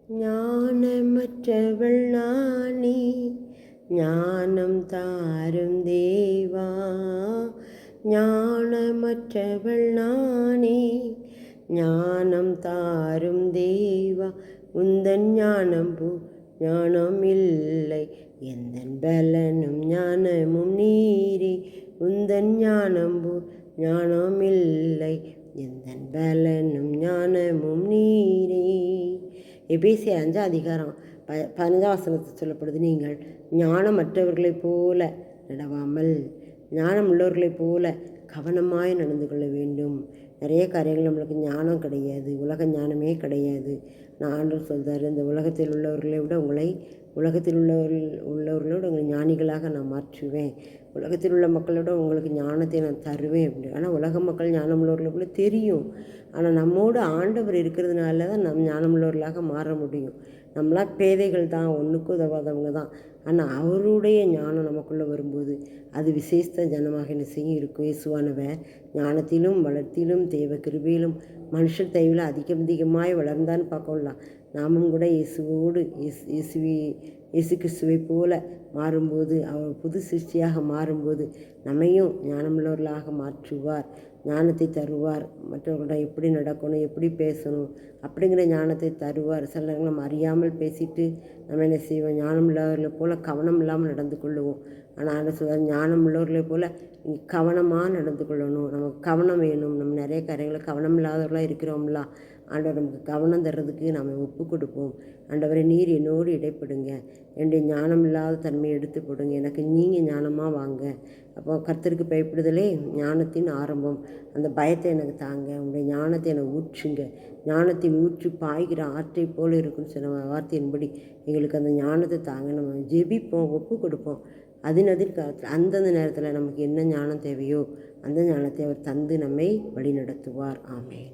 ஞானமற்றவள் நானே, ஞானம் தாரும் தேவா. ஞானமற்றவள் நானே, ஞானம் தாரும் தேவா. உந்தன் ஞானம் ஞானம் இல்லை, எந்தன் பலனும் ஞானமும் நீரே. உந்தன் ஞானம் ஞானம் இல்லை, எந்தன் பலனும் ஞானமும் நீரே. எபேசியர் 5 15 சொல்லப்படுது, நீங்கள் ஞானமற்றவர்களைப் போல நடவாமல் ஞானம் உள்ளவர்களைப் போல கவனமாய் நடந்து கொள்ள வேண்டும். நிறைய காரியங்கள் நம்மளுக்கு ஞானம் கிடையாது, உலக ஞானமே கிடையாது. நான் ஆண்டவர் சொல்கிறார், இந்த உலகத்தில் உள்ளவர்களை விட உலகத்தில் உள்ளவர்களோட உங்களை ஞானிகளாக நான் மாற்றுவேன். உலகத்தில் உள்ள மக்களோட உங்களுக்கு ஞானத்தை நான் தருவேன் அப்படி. ஆனால் உலக மக்கள் ஞானம் உள்ளவர்களுக்குள்ள தெரியும். ஆனால் நம்மோடு ஆண்டவர் இருக்கிறதுனால தான் நம்ம ஞானமுள்ளவர்களாக மாற முடியும். நம்மளாம் பேதைகள் தான், ஒன்றுக்கும் உதவாதவங்க தான். ஆனால் அவருடைய ஞானம் நமக்குள்ளே வரும்போது அது விசேஷ ஜனமாக என்ன செய்யும் இருக்கும். இயேசுவானவர் ஞானத்திலும் வளர்த்திலும் தெய்வ கிருபையிலும் மனுஷர் தெய்வில் அதிகமாய் வளர்ந்தான்னு பார்க்கலாம். நாமும் கூட இயேசுவோடு இயேசு கிறிஸ்துவை போல மாறும்போது, அவர் புது சிருஷ்டியாக மாறும்போது நம்மையும் ஞானமுள்ளவர்களாக மாற்றுவார், ஞானத்தை தருவார். மற்றவர்களிடம் எப்படி நடக்கணும், எப்படி பேசணும் அப்படிங்கிற ஞானத்தை தருவார். சில நேரங்கள் நம்ம அறியாமல் பேசிட்டு நம்ம என்ன செய்வோம், ஞானம் உள்ளவர்களை போல் கவனம் இல்லாமல் நடந்து கொள்ளுவோம். ஆனால் சொல்கிறார், ஞானம் உள்ளவர்களை போல் கவனமாக நடந்து கொள்ளணும். நமக்கு கவனம் வேணும். நம்ம நிறைய காரியங்களை கவனம் இல்லாதவர்களாக இருக்கிறோம்ல. ஆண்டவர் நமக்கு கவனம் தர்றதுக்கு நாம் ஒப்பு கொடுப்போம். ஆண்டவரை நீர் என்னோடு இடைப்படுங்க, என்னுடைய ஞானம் இல்லாத தன்மையை எடுத்து போடுங்க, எனக்கு நீங்கள் ஞானமாக வாங்க. அப்போ கர்த்தருக்கு பயப்படுதலே ஞானத்தின் ஆரம்பம். அந்த பயத்தை எனக்கு தாங்க, உங்களுடைய ஞானத்தை எனக்கு ஊற்றுங்க. ஞானத்தின் ஊற்று பாய்கிற ஆற்றை போல் இருக்குன்னு சொன்ன வார்த்தையின்படி எங்களுக்கு அந்த ஞானத்தை தாங்க. நம்ம ஜெபிப்போம், ஒப்பு கொடுப்போம். காலத்தில் அந்தந்த நேரத்தில் நமக்கு என்ன ஞானம் தேவையோ அந்த ஞானத்தை அவர் தந்து நம்மை வழி நடத்துவார். ஆமென்.